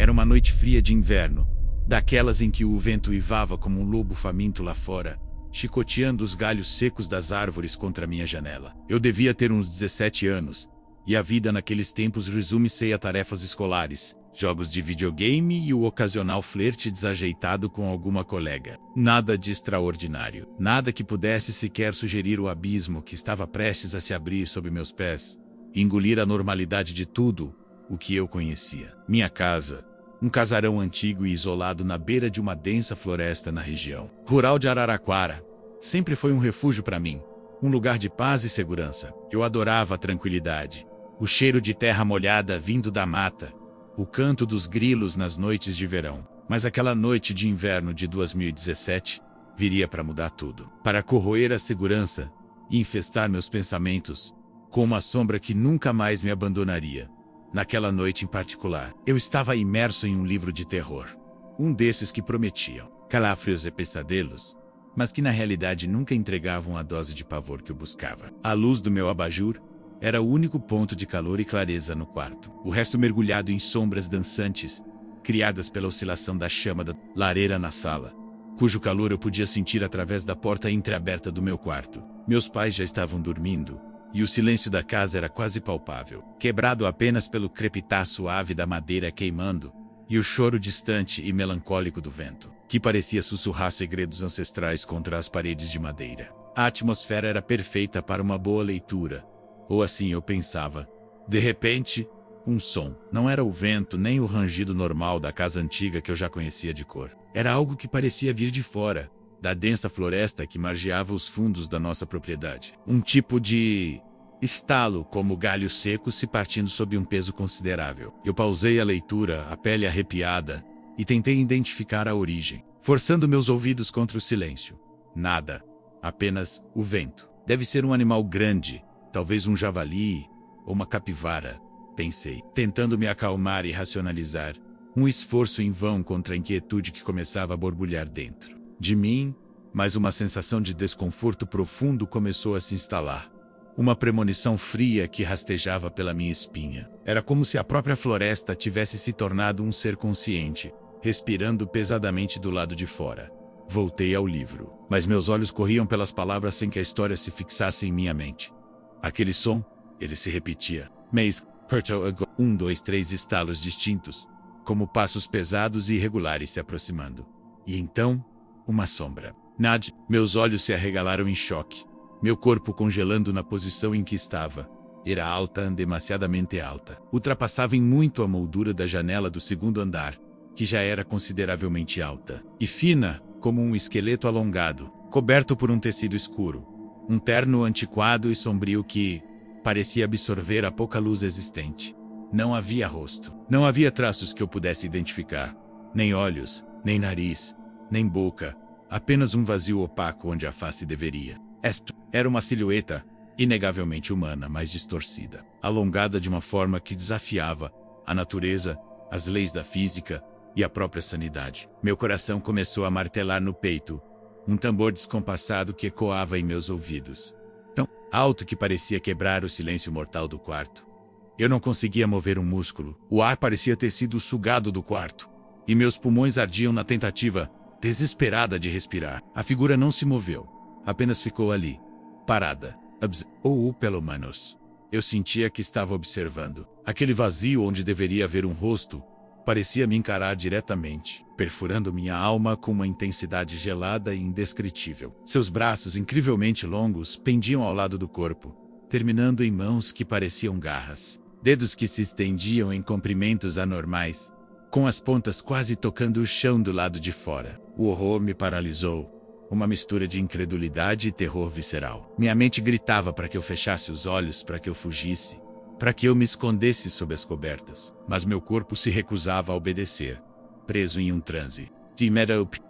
Era uma noite fria de inverno, daquelas em que o vento uivava como um lobo faminto lá fora, chicoteando os galhos secos das árvores contra minha janela. Eu devia ter uns 17 anos, e a vida naqueles tempos resume-se a tarefas escolares, jogos de videogame e o ocasional flerte desajeitado com alguma colega. Nada de extraordinário, nada que pudesse sequer sugerir o abismo que estava prestes a se abrir sob meus pés, e engolir a normalidade de tudo o que eu conhecia. Minha casa, um casarão antigo e isolado na beira de uma densa floresta na região rural de Araraquara, sempre foi um refúgio para mim, um lugar de paz e segurança. Eu adorava a tranquilidade, o cheiro de terra molhada vindo da mata, o canto dos grilos nas noites de verão. Mas aquela noite de inverno de 2017 viria para mudar tudo, para corroer a segurança e infestar meus pensamentos com uma sombra que nunca mais me abandonaria. Naquela noite em particular, eu estava imerso em um livro de terror. Um desses que prometiam calafrios e pesadelos, mas que na realidade nunca entregavam a dose de pavor que eu buscava. A luz do meu abajur era o único ponto de calor e clareza no quarto. O resto mergulhado em sombras dançantes, criadas pela oscilação da chama da lareira na sala, cujo calor eu podia sentir através da porta entreaberta do meu quarto. Meus pais já estavam dormindo, e o silêncio da casa era quase palpável, quebrado apenas pelo crepitar suave da madeira queimando e o choro distante e melancólico do vento, que parecia sussurrar segredos ancestrais contra as paredes de madeira. A atmosfera era perfeita para uma boa leitura, ou assim eu pensava. De repente, um som. Não era o vento nem o rangido normal da casa antiga que eu já conhecia de cor. Era algo que parecia vir de fora, da densa floresta que margeava os fundos da nossa propriedade. Um tipo de estalo, como galhos secos se partindo sob um peso considerável. Eu pausei a leitura, a pele arrepiada, e tentei identificar a origem, forçando meus ouvidos contra o silêncio. Nada. Apenas o vento. Deve ser um animal grande, talvez um javali ou uma capivara, pensei, tentando me acalmar e racionalizar. Um esforço em vão contra a inquietude que começava a borbulhar dentro de mim, mas uma sensação de desconforto profundo começou a se instalar. Uma premonição fria que rastejava pela minha espinha. Era como se a própria floresta tivesse se tornado um ser consciente, respirando pesadamente do lado de fora. Voltei ao livro, mas meus olhos corriam pelas palavras sem que a história se fixasse em minha mente. Aquele som, ele se repetia. Mas, 1, 2, 3 estalos distintos, como passos pesados e irregulares se aproximando. E então, uma sombra. Nad, meus olhos se arregalaram em choque. Meu corpo congelando na posição em que estava. Era alta, demasiadamente alta. Ultrapassava em muito a moldura da janela do segundo andar, que já era consideravelmente alta. E fina, como um esqueleto alongado, coberto por um tecido escuro. Um terno antiquado e sombrio que parecia absorver a pouca luz existente. Não havia rosto. Não havia traços que eu pudesse identificar. Nem olhos, nem nariz, nem boca. Apenas um vazio opaco onde a face deveria. Era uma silhueta, inegavelmente humana, mas distorcida. Alongada de uma forma que desafiava a natureza, as leis da física e a própria sanidade. Meu coração começou a martelar no peito. Um tambor descompassado que ecoava em meus ouvidos. Tão alto que parecia quebrar o silêncio mortal do quarto. Eu não conseguia mover um músculo. O ar parecia ter sido sugado do quarto. E meus pulmões ardiam na tentativa desesperada de respirar. A figura não se moveu. Apenas ficou ali, parada. Ou pelo menos, eu sentia que estava observando. Aquele vazio onde deveria haver um rosto parecia me encarar diretamente, perfurando minha alma com uma intensidade gelada e indescritível. Seus braços incrivelmente longos pendiam ao lado do corpo, terminando em mãos que pareciam garras. Dedos que se estendiam em comprimentos anormais, com as pontas quase tocando o chão do lado de fora. O horror me paralisou. Uma mistura de incredulidade e terror visceral. Minha mente gritava para que eu fechasse os olhos, para que eu fugisse, para que eu me escondesse sob as cobertas. Mas meu corpo se recusava a obedecer, preso em um transe.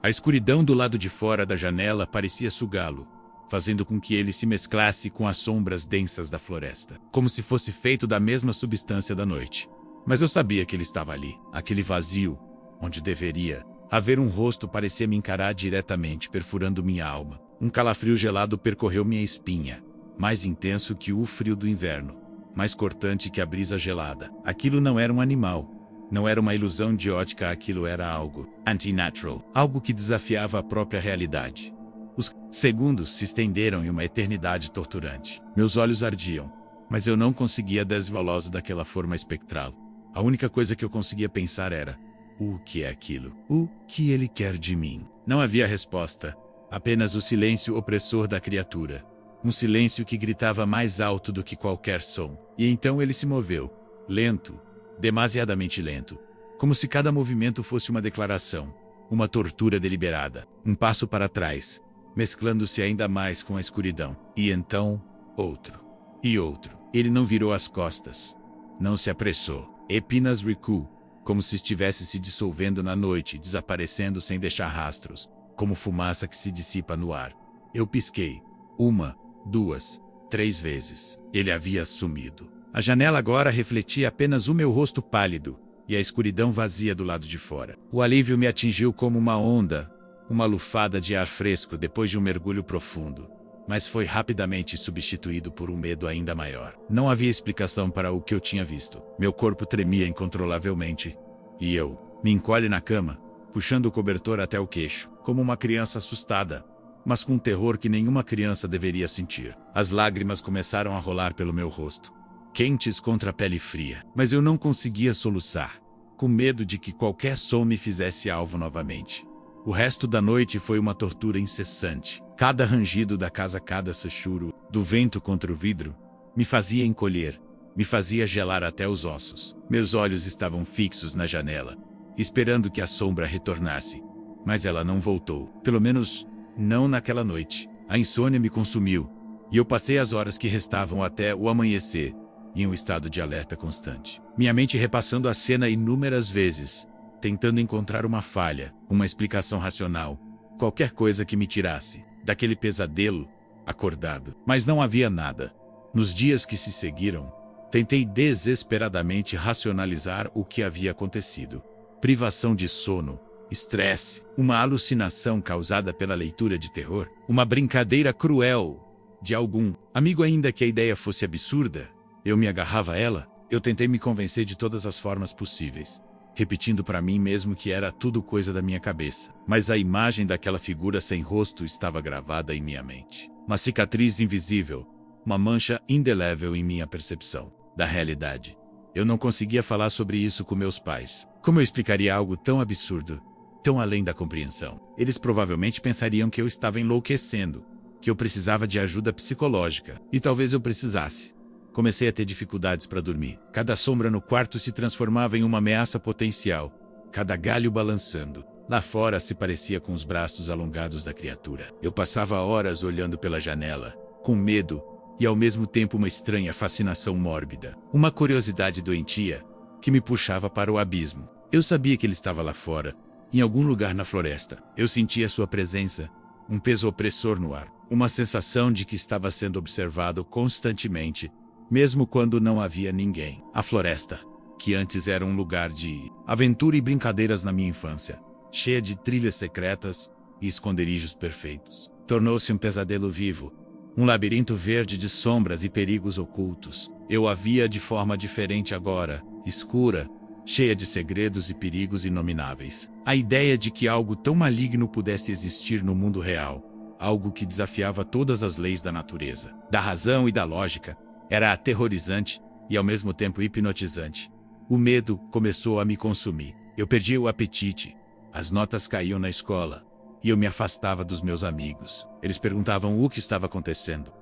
A escuridão do lado de fora da janela parecia sugá-lo, fazendo com que ele se mesclasse com as sombras densas da floresta, como se fosse feito da mesma substância da noite. Mas eu sabia que ele estava ali, aquele vazio, onde deveria haver um rosto parecia me encarar diretamente, perfurando minha alma. Um calafrio gelado percorreu minha espinha, mais intenso que o frio do inverno, mais cortante que a brisa gelada. Aquilo não era um animal, Não era uma ilusão de ótica, aquilo era algo antinatural, algo que desafiava a própria realidade. Os segundos se estenderam em uma eternidade torturante. Meus olhos ardiam, mas eu não conseguia desvalá-los daquela forma espectral. A única coisa que eu conseguia pensar era: o que é aquilo? O que ele quer de mim? Não havia resposta, apenas o silêncio opressor da criatura. Um silêncio que gritava mais alto do que qualquer som. E então ele se moveu, lento, demasiadamente lento, como se cada movimento fosse uma declaração, uma tortura deliberada, um passo para trás, mesclando-se ainda mais com a escuridão. E então, outro. E outro. Ele não virou as costas. Não se apressou. Apenas recuou, como se estivesse se dissolvendo na noite, desaparecendo sem deixar rastros, como fumaça que se dissipa no ar. Eu pisquei. 1, 2, 3 vezes. Ele havia sumido. A janela agora refletia apenas o meu rosto pálido e a escuridão vazia do lado de fora. O alívio me atingiu como uma onda, uma lufada de ar fresco depois de um mergulho profundo, mas foi rapidamente substituído por um medo ainda maior. Não havia explicação para o que eu tinha visto. Meu corpo tremia incontrolavelmente e eu me encolhi na cama, puxando o cobertor até o queixo, como uma criança assustada, mas com um terror que nenhuma criança deveria sentir. As lágrimas começaram a rolar pelo meu rosto, quentes contra a pele fria, mas eu não conseguia soluçar, com medo de que qualquer som me fizesse alvo novamente. O resto da noite foi uma tortura incessante. Cada rangido da casa, cada sussurro do vento contra o vidro, me fazia encolher, me fazia gelar até os ossos. Meus olhos estavam fixos na janela, esperando que a sombra retornasse, mas ela não voltou. Pelo menos, não naquela noite. A insônia me consumiu, e eu passei as horas que restavam até o amanhecer em um estado de alerta constante. Minha mente repassando a cena inúmeras vezes, tentando encontrar uma falha, uma explicação racional, qualquer coisa que me tirasse daquele pesadelo acordado. Mas não havia nada. Nos dias que se seguiram, tentei desesperadamente racionalizar o que havia acontecido. Privação de sono, estresse, uma alucinação causada pela leitura de terror, uma brincadeira cruel de algum amigo, ainda que a ideia fosse absurda. Eu me agarrava a ela. Eu tentei me convencer de todas as formas possíveis, repetindo para mim mesmo que era tudo coisa da minha cabeça. Mas a imagem daquela figura sem rosto estava gravada em minha mente. Uma cicatriz invisível, uma mancha indelével em minha percepção da realidade. Eu não conseguia falar sobre isso com meus pais. Como eu explicaria algo tão absurdo, tão além da compreensão? Eles provavelmente pensariam que eu estava enlouquecendo, que eu precisava de ajuda psicológica, e talvez eu precisasse. Comecei a ter dificuldades para dormir. Cada sombra no quarto se transformava em uma ameaça potencial, cada galho balançando. Lá fora se parecia com os braços alongados da criatura. Eu passava horas olhando pela janela, com medo e ao mesmo tempo uma estranha fascinação mórbida. Uma curiosidade doentia que me puxava para o abismo. Eu sabia que ele estava lá fora, em algum lugar na floresta. Eu sentia sua presença, um peso opressor no ar, uma sensação de que estava sendo observado constantemente, mesmo quando não havia ninguém. A floresta, que antes era um lugar de aventura e brincadeiras na minha infância, cheia de trilhas secretas e esconderijos perfeitos, tornou-se um pesadelo vivo, um labirinto verde de sombras e perigos ocultos. Eu a via de forma diferente agora, escura, cheia de segredos e perigos inomináveis. A ideia de que algo tão maligno pudesse existir no mundo real, algo que desafiava todas as leis da natureza, da razão e da lógica, era aterrorizante e ao mesmo tempo hipnotizante. O medo começou a me consumir. Eu perdi o apetite, as notas caíam na escola, e eu me afastava dos meus amigos. Eles perguntavam o que estava acontecendo,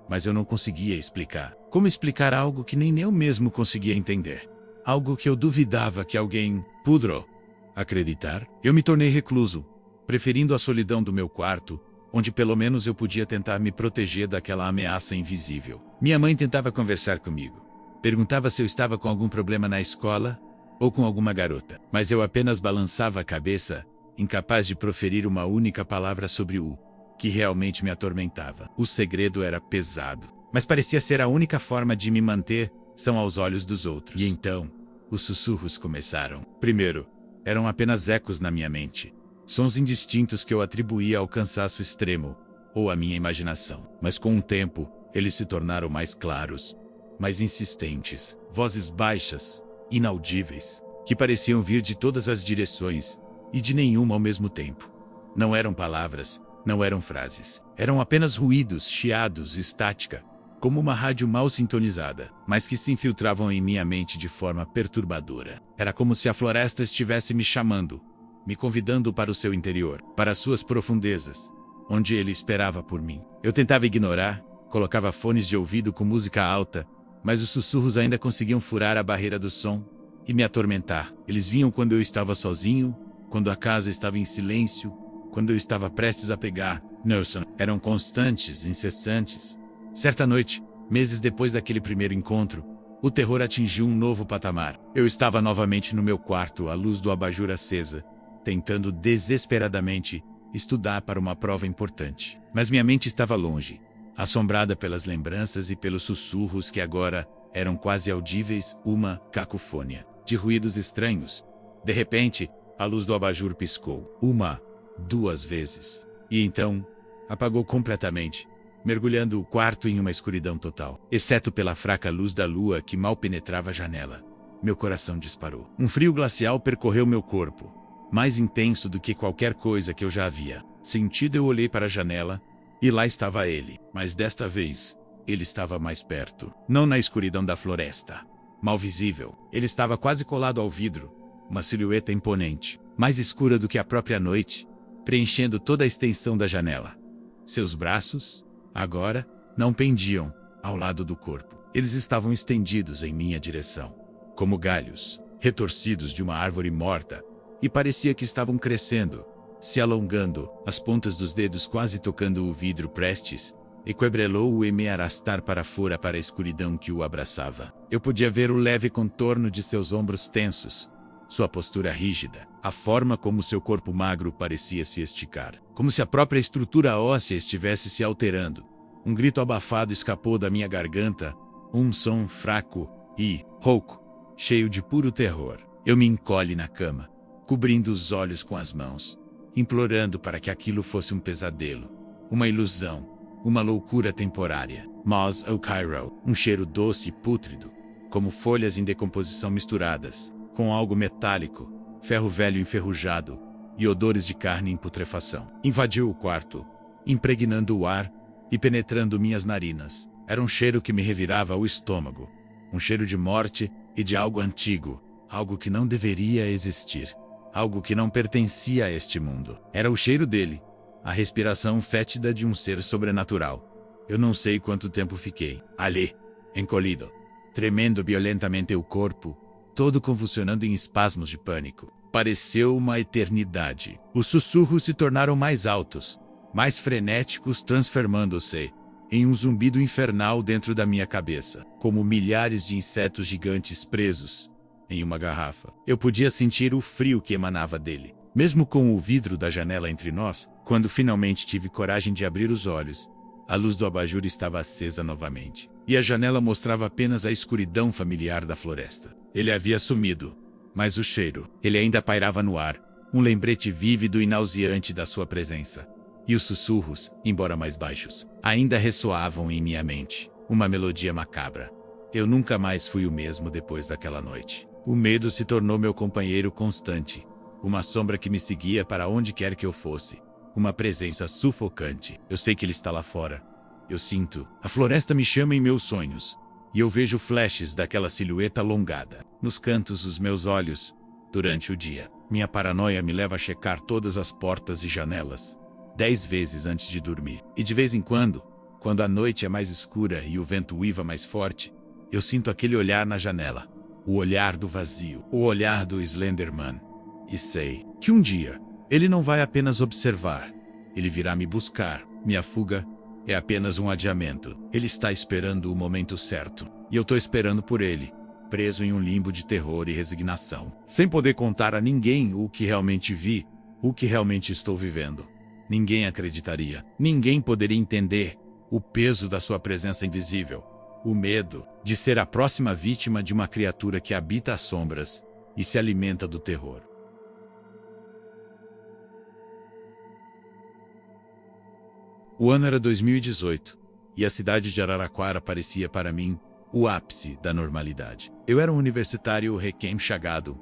mas eu não conseguia explicar. Como explicar algo que nem eu mesmo conseguia entender? Algo que eu duvidava que alguém pudesse acreditar? Eu me tornei recluso, preferindo a solidão do meu quarto, onde pelo menos eu podia tentar me proteger daquela ameaça invisível. Minha mãe tentava conversar comigo. Perguntava se eu estava com algum problema na escola ou com alguma garota. Mas eu apenas balançava a cabeça, incapaz de proferir uma única palavra sobre o que realmente me atormentava. O segredo era pesado, mas parecia ser a única forma de me manter são aos olhos dos outros. E então, os sussurros começaram. Primeiro, eram apenas ecos na minha mente. Sons indistintos que eu atribuía ao cansaço extremo, ou à minha imaginação. Mas com o tempo, eles se tornaram mais claros, mais insistentes. Vozes baixas, inaudíveis, que pareciam vir de todas as direções e de nenhuma ao mesmo tempo. Não eram palavras, não eram frases. Eram apenas ruídos, chiados, estática, como uma rádio mal sintonizada, mas que se infiltravam em minha mente de forma perturbadora. Era como se a floresta estivesse me chamando, me convidando para o seu interior, para as suas profundezas, onde ele esperava por mim. Eu tentava ignorar, colocava fones de ouvido com música alta, mas os sussurros ainda conseguiam furar a barreira do som e me atormentar. Eles vinham quando eu estava sozinho, quando a casa estava em silêncio, quando eu estava prestes a pegar. Nelson. Eram constantes, incessantes. Certa noite, meses depois daquele primeiro encontro, o terror atingiu um novo patamar. Eu estava novamente no meu quarto, à luz do abajur acesa, tentando desesperadamente estudar para uma prova importante. Mas minha mente estava longe, assombrada pelas lembranças e pelos sussurros que agora eram quase audíveis, uma cacofônia de ruídos estranhos. De repente, a luz do abajur piscou. 2 vezes. E então, apagou completamente, mergulhando o quarto em uma escuridão total, exceto pela fraca luz da lua que mal penetrava a janela. Meu coração disparou. Um frio glacial percorreu meu corpo, mais intenso do que qualquer coisa que eu já havia sentido. Eu olhei para a janela, e lá estava ele. Mas desta vez, ele estava mais perto. Não na escuridão da floresta, mal visível. Ele estava quase colado ao vidro, uma silhueta imponente, mais escura do que a própria noite, preenchendo toda a extensão da janela. Seus braços, agora, não pendiam ao lado do corpo. Eles estavam estendidos em minha direção, como galhos retorcidos de uma árvore morta, e parecia que estavam crescendo, se alongando, as pontas dos dedos quase tocando o vidro, prestes e quebrelou e me arrastar para fora para a escuridão que o abraçava. Eu podia ver o leve contorno de seus ombros tensos, sua postura rígida, a forma como seu corpo magro parecia se esticar, como se a própria estrutura óssea estivesse se alterando. Um grito abafado escapou da minha garganta, um som fraco e rouco, cheio de puro terror. Eu me encolhi na cama, cobrindo os olhos com as mãos, implorando para que aquilo fosse um pesadelo, uma ilusão, uma loucura temporária. Mos o Cairo, um cheiro doce e pútrido, como folhas em decomposição misturadas, com algo metálico, ferro velho enferrujado e odores de carne em putrefação, invadiu o quarto, impregnando o ar e penetrando minhas narinas. Era um cheiro que me revirava o estômago, um cheiro de morte e de algo antigo, algo que não deveria existir, algo que não pertencia a este mundo. Era o cheiro dele, a respiração fétida de um ser sobrenatural. Eu não sei quanto tempo fiquei ali, encolhido, tremendo violentamente o corpo, todo convulsionando em espasmos de pânico. Pareceu uma eternidade. Os sussurros se tornaram mais altos, mais frenéticos, transformando-se em um zumbido infernal dentro da minha cabeça, como milhares de insetos gigantes presos em uma garrafa. Eu podia sentir o frio que emanava dele, mesmo com o vidro da janela entre nós. Quando finalmente tive coragem de abrir os olhos, a luz do abajur estava acesa novamente, e a janela mostrava apenas a escuridão familiar da floresta. Ele havia sumido, mas o cheiro, ele ainda pairava no ar, um lembrete vívido e nauseante da sua presença. E os sussurros, embora mais baixos, ainda ressoavam em minha mente, uma melodia macabra. Eu nunca mais fui o mesmo depois daquela noite. O medo se tornou meu companheiro constante, uma sombra que me seguia para onde quer que eu fosse, uma presença sufocante. Eu sei que ele está lá fora. Eu sinto. A floresta me chama em meus sonhos, e eu vejo flashes daquela silhueta alongada nos cantos dos meus olhos durante o dia. Minha paranoia me leva a checar todas as portas e janelas 10 vezes antes de dormir. E de vez em quando a noite é mais escura e o vento uiva mais forte, eu sinto aquele olhar na janela. O olhar do vazio. O olhar do Slenderman. E sei que um dia ele não vai apenas observar. Ele virá me buscar. Minha fuga é apenas um adiamento. Ele está esperando o momento certo. E eu estou esperando por ele, preso em um limbo de terror e resignação, sem poder contar a ninguém o que realmente vi, o que realmente estou vivendo. Ninguém acreditaria. Ninguém poderia entender o peso da sua presença invisível. O medo de ser a próxima vítima de uma criatura que habita as sombras e se alimenta do terror. O ano era 2018, e a cidade de Araraquara parecia para mim o ápice da normalidade. Eu era um universitário recém-chegado,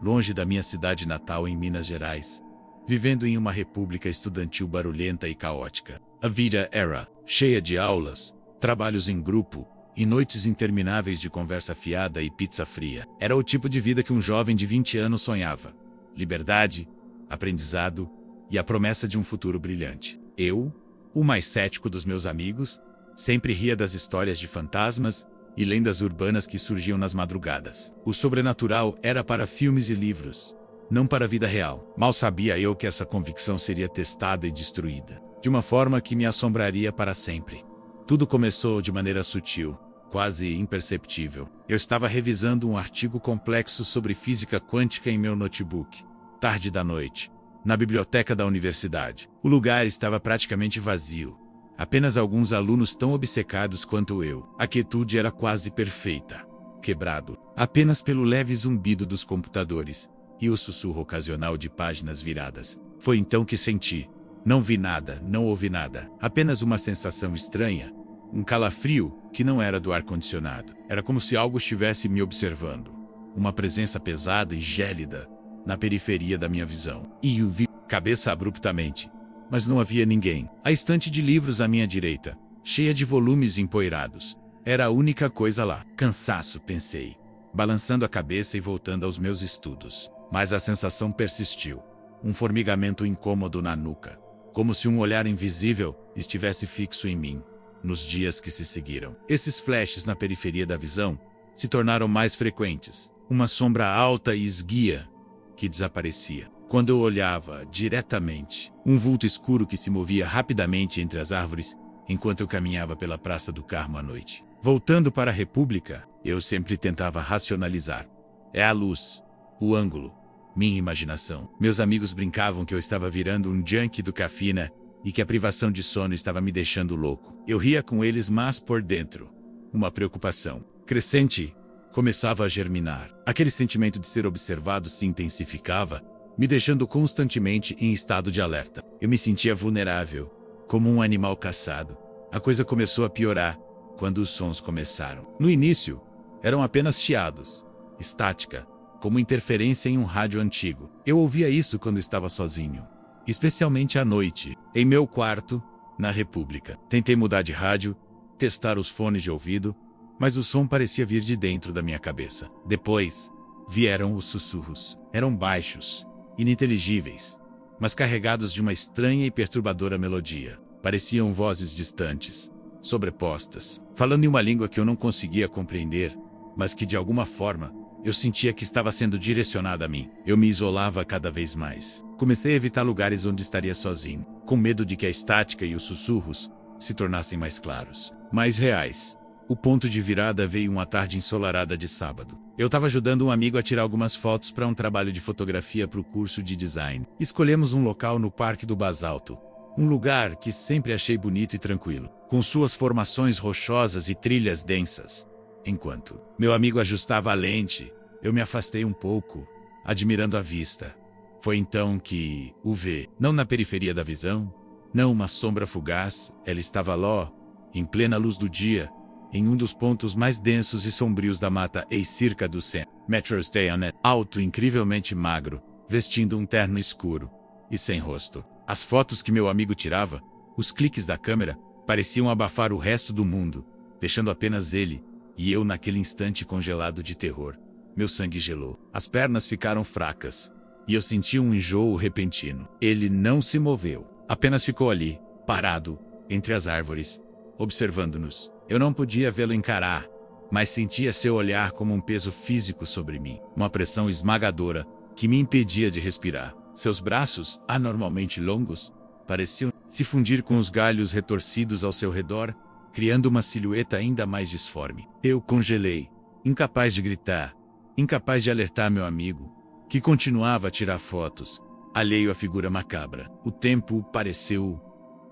longe da minha cidade natal em Minas Gerais, vivendo em uma república estudantil barulhenta e caótica. A vida era cheia de aulas, trabalhos em grupo e noites intermináveis de conversa fiada e pizza fria. Era o tipo de vida que um jovem de 20 anos sonhava. Liberdade, aprendizado e a promessa de um futuro brilhante. Eu, o mais cético dos meus amigos, sempre ria das histórias de fantasmas e lendas urbanas que surgiam nas madrugadas. O sobrenatural era para filmes e livros, não para a vida real. Mal sabia eu que essa convicção seria testada e destruída, de uma forma que me assombraria para sempre. Tudo começou de maneira sutil, quase imperceptível. Eu estava revisando um artigo complexo sobre física quântica em meu notebook, tarde da noite, na biblioteca da universidade. O lugar estava praticamente vazio. Apenas alguns alunos tão obcecados quanto eu. A quietude era quase perfeita. Quebrado apenas pelo leve zumbido dos computadores e o sussurro ocasional de páginas viradas. Foi então que senti. Não vi nada, não ouvi nada. Apenas uma sensação estranha. Um calafrio que não era do ar-condicionado. Era como se algo estivesse me observando. Uma presença pesada e gélida na periferia da minha visão. E eu vi cabeça abruptamente. Mas não havia ninguém. A estante de livros à minha direita, cheia de volumes empoeirados, era a única coisa lá. Cansaço, pensei, balançando a cabeça e voltando aos meus estudos. Mas a sensação persistiu. Um formigamento incômodo na nuca, como se um olhar invisível estivesse fixo em mim. Nos dias que se seguiram, esses flashes na periferia da visão se tornaram mais frequentes. Uma sombra alta e esguia que desaparecia quando eu olhava diretamente. Um vulto escuro que se movia rapidamente entre as árvores enquanto eu caminhava pela Praça do Carmo à noite. Voltando para a República, eu sempre tentava racionalizar. É a luz, o ângulo, minha imaginação. Meus amigos brincavam que eu estava virando um junkie do cafeína e que a privação de sono estava me deixando louco. Eu ria com eles, mas por dentro, uma preocupação crescente começava a germinar. Aquele sentimento de ser observado se intensificava, me deixando constantemente em estado de alerta. Eu me sentia vulnerável, como um animal caçado. A coisa começou a piorar quando os sons começaram. No início, eram apenas chiados, estática, como interferência em um rádio antigo. Eu ouvia isso quando estava sozinho, especialmente à noite, em meu quarto, na República. Tentei mudar de rádio, testar os fones de ouvido, mas o som parecia vir de dentro da minha cabeça. Depois, vieram os sussurros. Eram baixos, ininteligíveis, mas carregados de uma estranha e perturbadora melodia. Pareciam vozes distantes, sobrepostas, falando em uma língua que eu não conseguia compreender, mas que de alguma forma eu sentia que estava sendo direcionada a mim. Eu me isolava cada vez mais. Comecei a evitar lugares onde estaria sozinho, com medo de que a estática e os sussurros se tornassem mais claros, mais reais. O ponto de virada veio uma tarde ensolarada de sábado. Eu estava ajudando um amigo a tirar algumas fotos para um trabalho de fotografia para o curso de design. Escolhemos um local no Parque do Basalto, um lugar que sempre achei bonito e tranquilo, com suas formações rochosas e trilhas densas. Enquanto meu amigo ajustava a lente, eu me afastei um pouco, admirando a vista. Foi então que o vi, não na periferia da visão, não uma sombra fugaz, ela estava lá, em plena luz do dia, em um dos pontos mais densos e sombrios da mata e cerca do centro. Metro Station, alto e incrivelmente magro, vestindo um terno escuro e sem rosto. As fotos que meu amigo tirava, os cliques da câmera, pareciam abafar o resto do mundo, deixando apenas ele e eu naquele instante congelado de terror. Meu sangue gelou. As pernas ficaram fracas e eu senti um enjoo repentino. Ele não se moveu, apenas ficou ali, parado, entre as árvores, observando-nos. Eu não podia vê-lo encarar, mas sentia seu olhar como um peso físico sobre mim, uma pressão esmagadora que me impedia de respirar. Seus braços, anormalmente longos, pareciam se fundir com os galhos retorcidos ao seu redor, criando uma silhueta ainda mais disforme. Eu congelei, incapaz de gritar, incapaz de alertar meu amigo, que continuava a tirar fotos, alheio à figura macabra. O tempo pareceu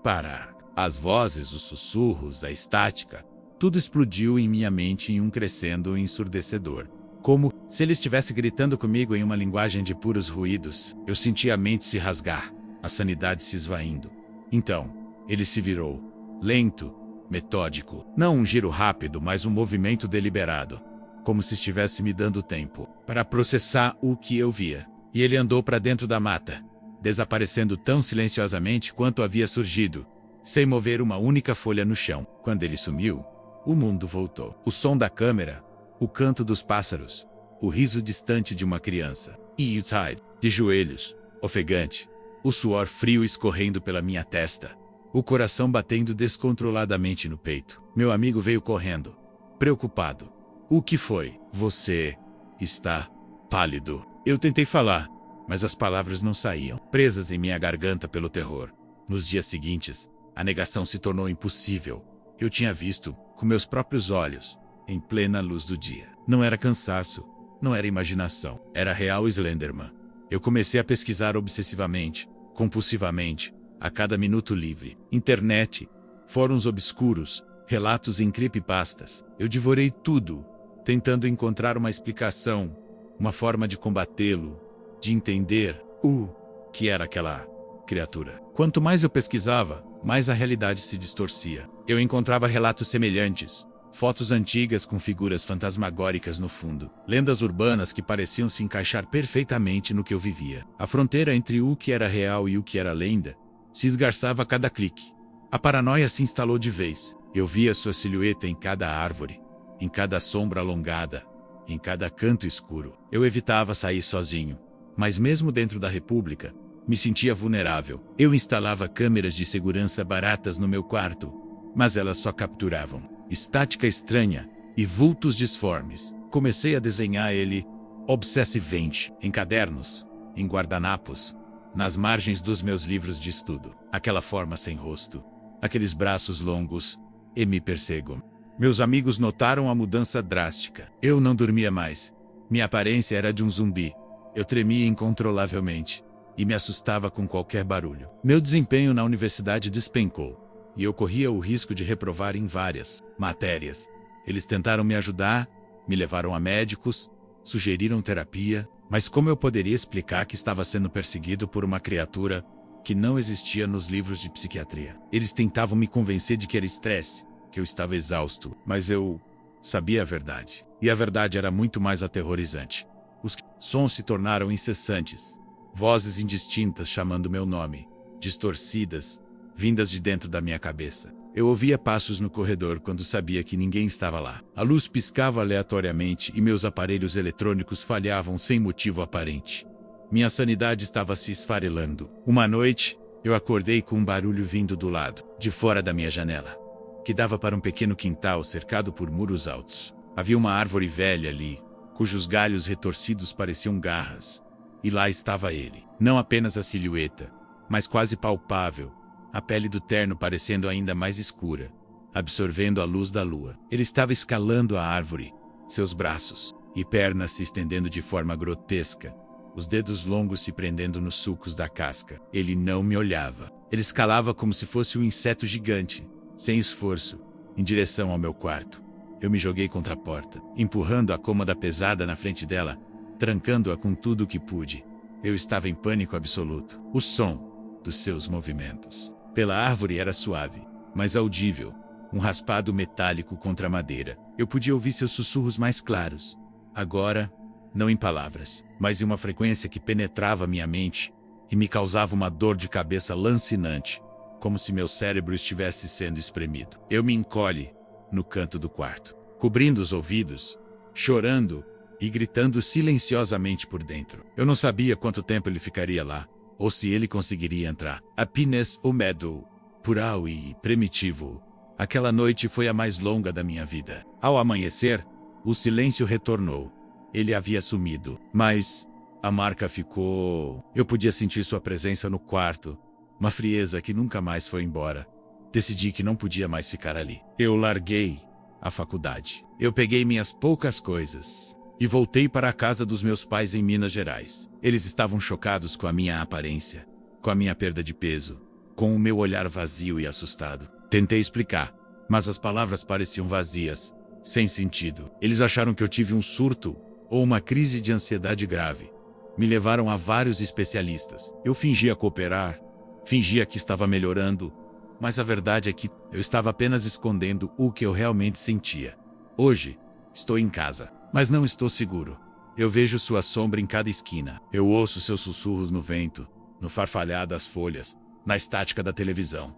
parar. As vozes, os sussurros, a estática, tudo explodiu em minha mente em um crescendo ensurdecedor. Como se ele estivesse gritando comigo em uma linguagem de puros ruídos. Eu senti a mente se rasgar, a sanidade se esvaindo. Então, ele se virou, lento, metódico. Não um giro rápido, mas um movimento deliberado. como se estivesse me dando tempo para processar o que eu via. E ele andou para dentro da mata, desaparecendo tão silenciosamente quanto havia surgido, sem mover uma única folha no chão. Quando ele sumiu, o mundo voltou. O som da câmera, o canto dos pássaros, o riso distante de uma criança. E o Tide, de joelhos, ofegante, o suor frio escorrendo pela minha testa, o coração batendo descontroladamente no peito. Meu amigo veio correndo, preocupado. O que foi? Você está pálido. Eu tentei falar, mas as palavras não saíam, presas em minha garganta pelo terror. Nos dias seguintes, a negação se tornou impossível. Eu tinha visto, com meus próprios olhos, em plena luz do dia. Não era cansaço, não era imaginação, era real Slenderman. Eu comecei a pesquisar obsessivamente, compulsivamente, a cada minuto livre. Internet, fóruns obscuros, relatos em creepypastas. Eu devorei tudo, tentando encontrar uma explicação, uma forma de combatê-lo, de entender o que era aquela criatura. Quanto mais eu pesquisava, mais a realidade se distorcia. Eu encontrava relatos semelhantes, fotos antigas com figuras fantasmagóricas no fundo, lendas urbanas que pareciam se encaixar perfeitamente no que eu vivia. A fronteira entre o que era real e o que era lenda se esgarçava a cada clique. A paranoia se instalou de vez. Eu via sua silhueta em cada árvore, em cada sombra alongada, em cada canto escuro. Eu evitava sair sozinho, mas mesmo dentro da República, me sentia vulnerável. Eu instalava câmeras de segurança baratas no meu quarto, mas elas só capturavam estática estranha e vultos disformes. Comecei a desenhar ele obsessivamente, em cadernos, em guardanapos, nas margens dos meus livros de estudo. Aquela forma sem rosto, aqueles braços longos, e me perseguem. Meus amigos notaram a mudança drástica. Eu não dormia mais. Minha aparência era de um zumbi. Eu tremia incontrolavelmente e me assustava com qualquer barulho. Meu desempenho na universidade despencou e eu corria o risco de reprovar em várias matérias. Eles tentaram me ajudar, me levaram a médicos, sugeriram terapia, mas como eu poderia explicar que estava sendo perseguido por uma criatura que não existia nos livros de psiquiatria? Eles tentavam me convencer de que era estresse, que eu estava exausto, mas eu sabia a verdade. E a verdade era muito mais aterrorizante. Os sons se tornaram incessantes, vozes indistintas chamando meu nome, distorcidas, vindas de dentro da minha cabeça. Eu ouvia passos no corredor quando sabia que ninguém estava lá. A luz piscava aleatoriamente e meus aparelhos eletrônicos falhavam sem motivo aparente. Minha sanidade estava se esfarelando. Uma noite, eu acordei com um barulho vindo do lado de fora da minha janela, que dava para um pequeno quintal cercado por muros altos. Havia uma árvore velha ali, cujos galhos retorcidos pareciam garras. E lá estava ele. Não apenas a silhueta, mas quase palpável, a pele do terno parecendo ainda mais escura, absorvendo a luz da lua. Ele estava escalando a árvore, seus braços e pernas se estendendo de forma grotesca, os dedos longos se prendendo nos sulcos da casca. Ele não me olhava. Ele escalava como se fosse um inseto gigante, sem esforço, em direção ao meu quarto. Eu me joguei contra a porta, empurrando a cômoda pesada na frente dela, trancando-a com tudo o que pude. Eu estava em pânico absoluto. O som dos seus movimentos pela árvore era suave, mas audível, um raspado metálico contra a madeira. Eu podia ouvir seus sussurros mais claros. Agora, não em palavras, mas em uma frequência que penetrava minha mente e me causava uma dor de cabeça lancinante, como se meu cérebro estivesse sendo espremido. Eu me encolhi no canto do quarto, cobrindo os ouvidos, chorando e gritando silenciosamente por dentro. Eu não sabia quanto tempo ele ficaria lá, ou se ele conseguiria entrar. Apenas o medo, pural e primitivo. Aquela noite foi a mais longa da minha vida. Ao amanhecer, o silêncio retornou. Ele havia sumido, mas a marca ficou. Eu podia sentir sua presença no quarto, uma frieza que nunca mais foi embora. Decidi que não podia mais ficar ali. Eu larguei a faculdade. Eu peguei minhas poucas coisas e voltei para a casa dos meus pais em Minas Gerais. Eles estavam chocados com a minha aparência, com a minha perda de peso, com o meu olhar vazio e assustado. Tentei explicar, mas as palavras pareciam vazias, sem sentido. Eles acharam que eu tive um surto ou uma crise de ansiedade grave. Me levaram a vários especialistas. Eu fingia cooperar, fingia que estava melhorando, mas a verdade é que eu estava apenas escondendo o que eu realmente sentia. Hoje, estou em casa, Mas não estou seguro. Eu vejo sua sombra em cada esquina. Eu ouço seus sussurros no vento, no farfalhar das folhas, na estática da televisão.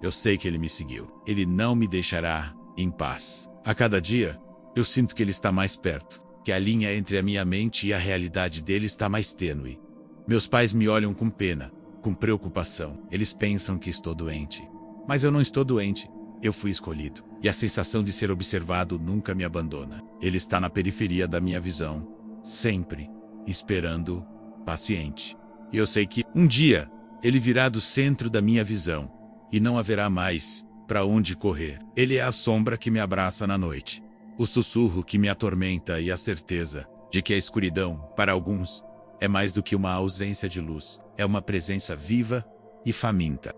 Eu sei que ele me seguiu. Ele não me deixará em paz. A cada dia, eu sinto que ele está mais perto, que a linha entre a minha mente e a realidade dele está mais tênue. Meus pais me olham com pena, com preocupação. Eles pensam que estou doente. Mas eu não estou doente. Eu fui escolhido. E a sensação de ser observado nunca me abandona. Ele está na periferia da minha visão, sempre, esperando, paciente. E eu sei que, um dia, ele virá do centro da minha visão, e não haverá mais para onde correr. Ele é a sombra que me abraça na noite, o sussurro que me atormenta e a certeza de que a escuridão, para alguns, é mais do que uma ausência de luz. É uma presença viva e faminta.